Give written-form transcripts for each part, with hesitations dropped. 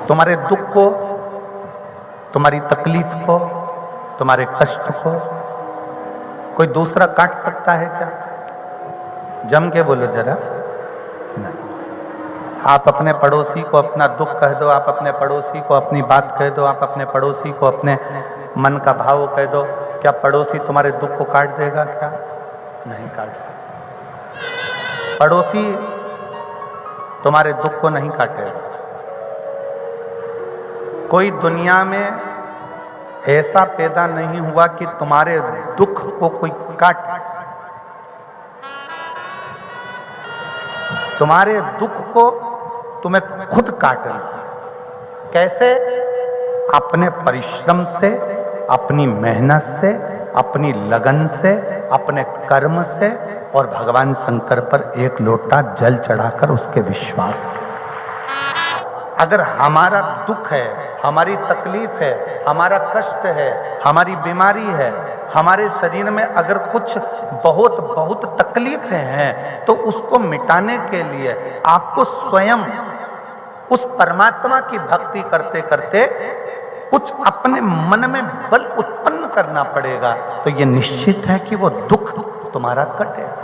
तुम्हारे दुख को, तुम्हारी तकलीफ को, तुम्हारे कष्ट को कोई दूसरा काट सकता है क्या? जम के बोलो जरा। नहीं। आप अपने पड़ोसी को अपना दुख कह दो, आप अपने पड़ोसी को अपनी बात कह दो, आप अपने पड़ोसी को अपने मन का भाव कह दो, क्या पड़ोसी तुम्हारे दुख को काट देगा क्या? नहीं काट सकता। पड़ोसी तुम्हारे दुख को नहीं काटेगा। कोई दुनिया में ऐसा पैदा नहीं हुआ कि तुम्हारे दुख को कोई काटे। तुम्हारे दुख को तुम्हें खुद काटना। कैसे? अपने परिश्रम से, अपनी मेहनत से, अपनी लगन से, अपने कर्म से और भगवान शंकर पर एक लोटा जल चढ़ाकर उसके विश्वास से। अगर हमारा दुख है, हमारी तकलीफ है, हमारा कष्ट है, हमारी बीमारी है, हमारे शरीर में अगर कुछ बहुत बहुत तकलीफें हैं, तो उसको मिटाने के लिए आपको स्वयं उस परमात्मा की भक्ति करते करते कुछ अपने मन में बल उत्पन्न करना पड़ेगा। तो ये निश्चित है कि वो दुख तुम्हारा कटेगा,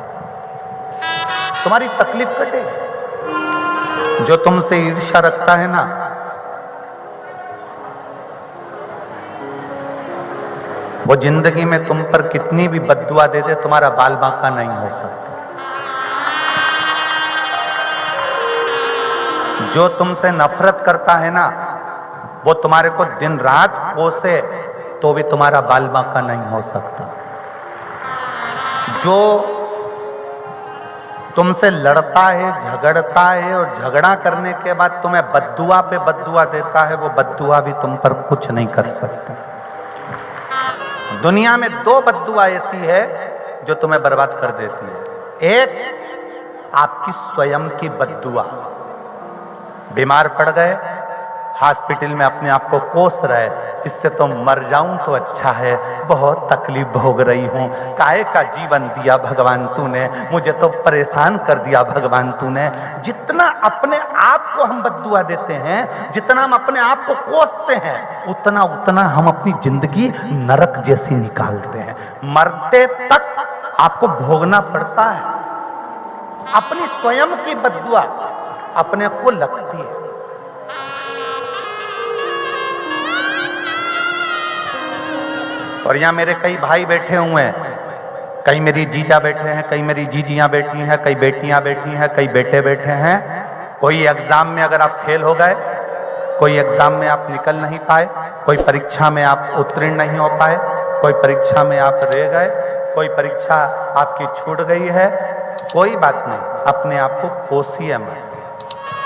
तुम्हारी तकलीफ कटेगी। जो तुमसे ईर्ष्या रखता है ना, वो जिंदगी में तुम पर कितनी भी बद्दुआ दे दे, तुम्हारा बाल बांका नहीं हो सकता। जो तुमसे नफरत करता है ना, वो तुम्हारे को दिन रात कोसे तो भी तुम्हारा बाल बांका नहीं हो सकता। जो तुमसे लड़ता है, झगड़ता है और झगड़ा करने के बाद तुम्हें बद्दुआ पे बद्दुआ देता है, वो बद्दुआ भी तुम पर कुछ नहीं कर सकता। दुनिया में दो बद्दुआ ऐसी है जो तुम्हें बर्बाद कर देती है। एक आपकी स्वयं की बद्दुआ। बीमार पड़ गए, हॉस्पिटल में अपने आप को कोस रहे, इससे तो मर जाऊं तो अच्छा है, बहुत तकलीफ भोग रही हूं, काहे का जीवन दिया भगवान तूने, मुझे तो परेशान कर दिया भगवान तूने। जितना अपने आप को हम बद्दुआ देते हैं, जितना हम अपने आप को कोसते हैं, उतना उतना हम अपनी जिंदगी नरक जैसी निकालते हैं। मरते तक आपको भोगना पड़ता है। अपनी स्वयं की बद्दुआ अपने को लगती है। और यहां मेरे कई भाई बैठे हुए हैं, कई मेरी जीजा बैठे हैं, कई मेरी जीजियां बैठी हैं, कई बेटियां बैठी हैं, कई बेटे बैठे हैं। कोई एग्जाम में अगर आप फेल हो गए, कोई एग्जाम में आप निकल नहीं पाए, कोई परीक्षा में आप उत्तीर्ण नहीं हो पाए, कोई परीक्षा में आप रह गए, कोई परीक्षा आपकी छूट गई है, कोई बात नहीं, अपने आप को कोसिए मत।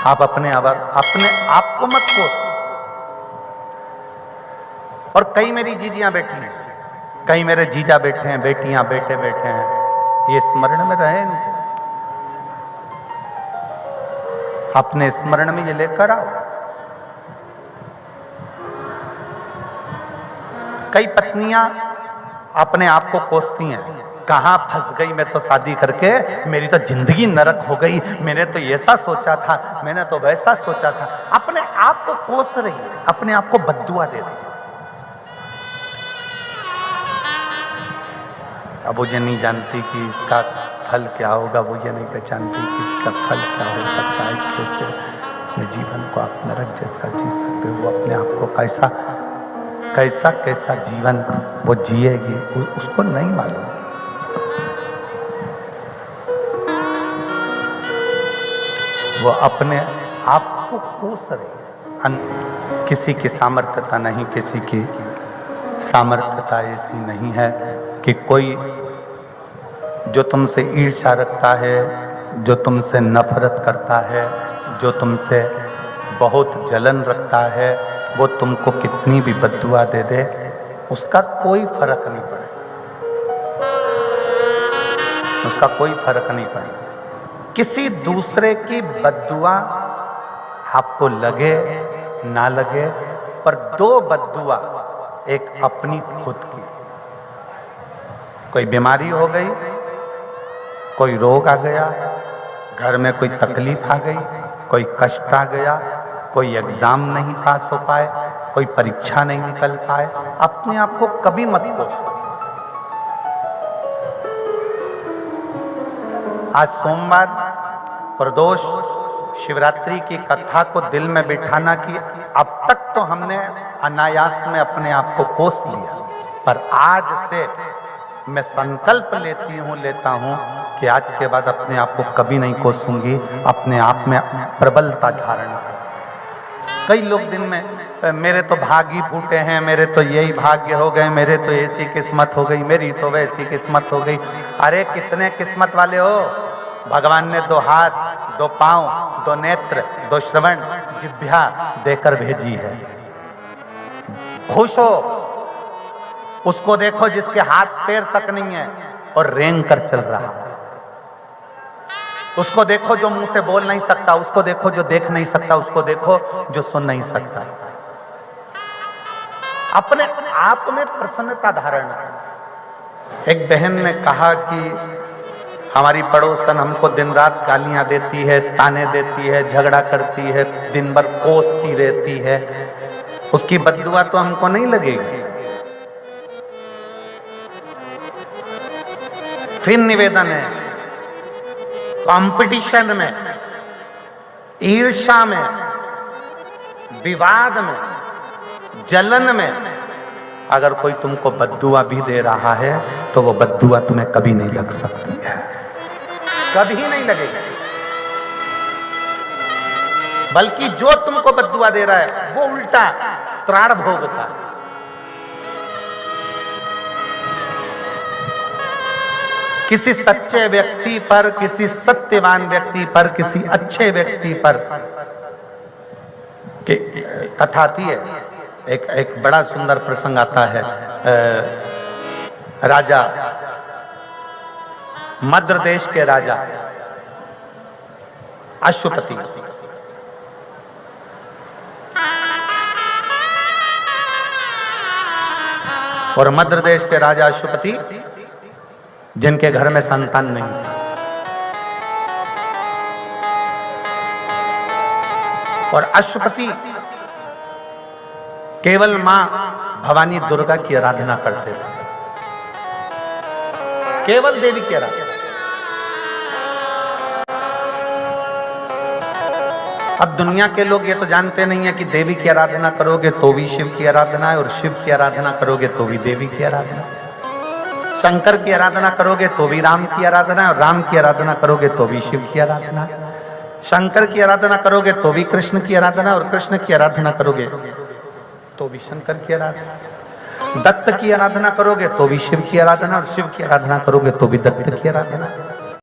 आप अपने आप को मत कोसो। और कई मेरी जीजियां बैठी हैं, कई मेरे जीजा बैठे हैं, बेटियां बेटे बैठे हैं, ये स्मरण में रहे इनको, अपने स्मरण में ये लेकर आओ। कई पत्नियां अपने आप को कोसती हैं, कहां फंस गई मैं तो शादी करके, मेरी तो जिंदगी नरक हो गई, मैंने तो ऐसा सोचा था, मैंने तो वैसा सोचा था। अपने आप को कोस रही है, अपने आप को बद्दुआ दे रही है। अब वो ये नहीं जानती कि इसका फल क्या होगा, वो ये नहीं पहचानती कि इसका फल क्या हो सकता है, कैसे अपने जीवन को आप नरक जैसा जी सकते हो। वो अपने आप को कैसा कैसा कैसा जीवन वो जिएगी, उसको नहीं मालूम। वो अपने आप को कोस रही। किसी की सामर्थ्यता नहीं, किसी की सामर्थ्यता ऐसी नहीं है कि कोई जो तुमसे ईर्ष्या रखता है, जो तुमसे नफरत करता है, जो तुमसे बहुत जलन रखता है, वो तुमको कितनी भी बद्दुआ दे दे, उसका कोई फर्क नहीं पड़े, उसका कोई फर्क नहीं पड़े। किसी दूसरे की बद्दुआ आपको लगे ना लगे, पर दो बद्दुआ, एक अपनी खुद की। कोई बीमारी हो गई, कोई रोग आ गया, घर में कोई तकलीफ आ गई, कोई कष्ट आ गया, कोई एग्जाम नहीं पास हो पाए, कोई परीक्षा नहीं निकल पाए, अपने आप को कभी मत कोसो। आज सोमवार प्रदोष शिवरात्रि की कथा को दिल में बिठाना कि अब तक तो हमने अनायास में अपने आप को कोस लिया, पर आज से मैं संकल्प लेता हूं कि आज के बाद अपने आप को कभी नहीं कोसूंगी, अपने आप में प्रबलता धारण। कई लोग दिन में मेरे तो भाग ही फूटे हैं, मेरे तो यही भाग्य हो गए, मेरे तो ऐसी किस्मत हो गई, मेरी तो वैसी किस्मत हो गई। अरे कितने किस्मत वाले हो, भगवान ने 2 हाथ 2 पांव 2 नेत्र 2 श्रवण जिह्वा देकर भेजी है। खुश हो, उसको देखो जिसके हाथ पैर तक नहीं है और रेंग कर चल रहा है। उसको देखो जो मुंह से बोल नहीं सकता, उसको देखो जो देख नहीं सकता, उसको देखो जो सुन नहीं सकता। अपने आप में प्रसन्नता धारण। एक बहन ने कहा कि हमारी पड़ोसन हमको दिन रात गालियां देती है, ताने देती है, झगड़ा करती है, दिन भर कोसती रहती है, उसकी बद्दुआ तो हमको नहीं लगेगी। फिर निवेदन है, कंपटीशन में, ईर्ष्या में, विवाद में, जलन में अगर कोई तुमको बद्दुआ भी दे रहा है तो वो बद्दुआ तुम्हें कभी नहीं लग सकती है, कभी नहीं लगेगी। बल्कि जो तुमको बद्दुआ दे रहा है वो उल्टा त्राण भोगता है। किसी सच्चे व्यक्ति पर, किसी सत्यवान व्यक्ति पर, किसी अच्छे व्यक्ति पर कथा आती है। एक बड़ा सुंदर प्रसंग आता है। राजा, मद्र देश के राजा अश्वपति, और मद्र देश के राजा अश्वपति जिनके घर में संतान नहीं थी, और अश्वपति केवल मां भवानी दुर्गा की आराधना करते थे, केवल देवी की आराधना। अब दुनिया के लोग ये तो जानते नहीं है कि देवी की आराधना करोगे तो भी शिव की आराधना है, और शिव की आराधना करोगे तो भी देवी की आराधना है। शंकर की आराधना करोगे तो भी राम की आराधना है, और राम की आराधना करोगे तो भी शिव की आराधना है। शंकर की आराधना करोगे तो भी कृष्ण की आराधना, और कृष्ण की आराधना करोगे तो भी शंकर की आराधना। दत्त की आराधना करोगे तो भी शिव की आराधना, और शिव की आराधना करोगे तो भी दत्त की आराधना।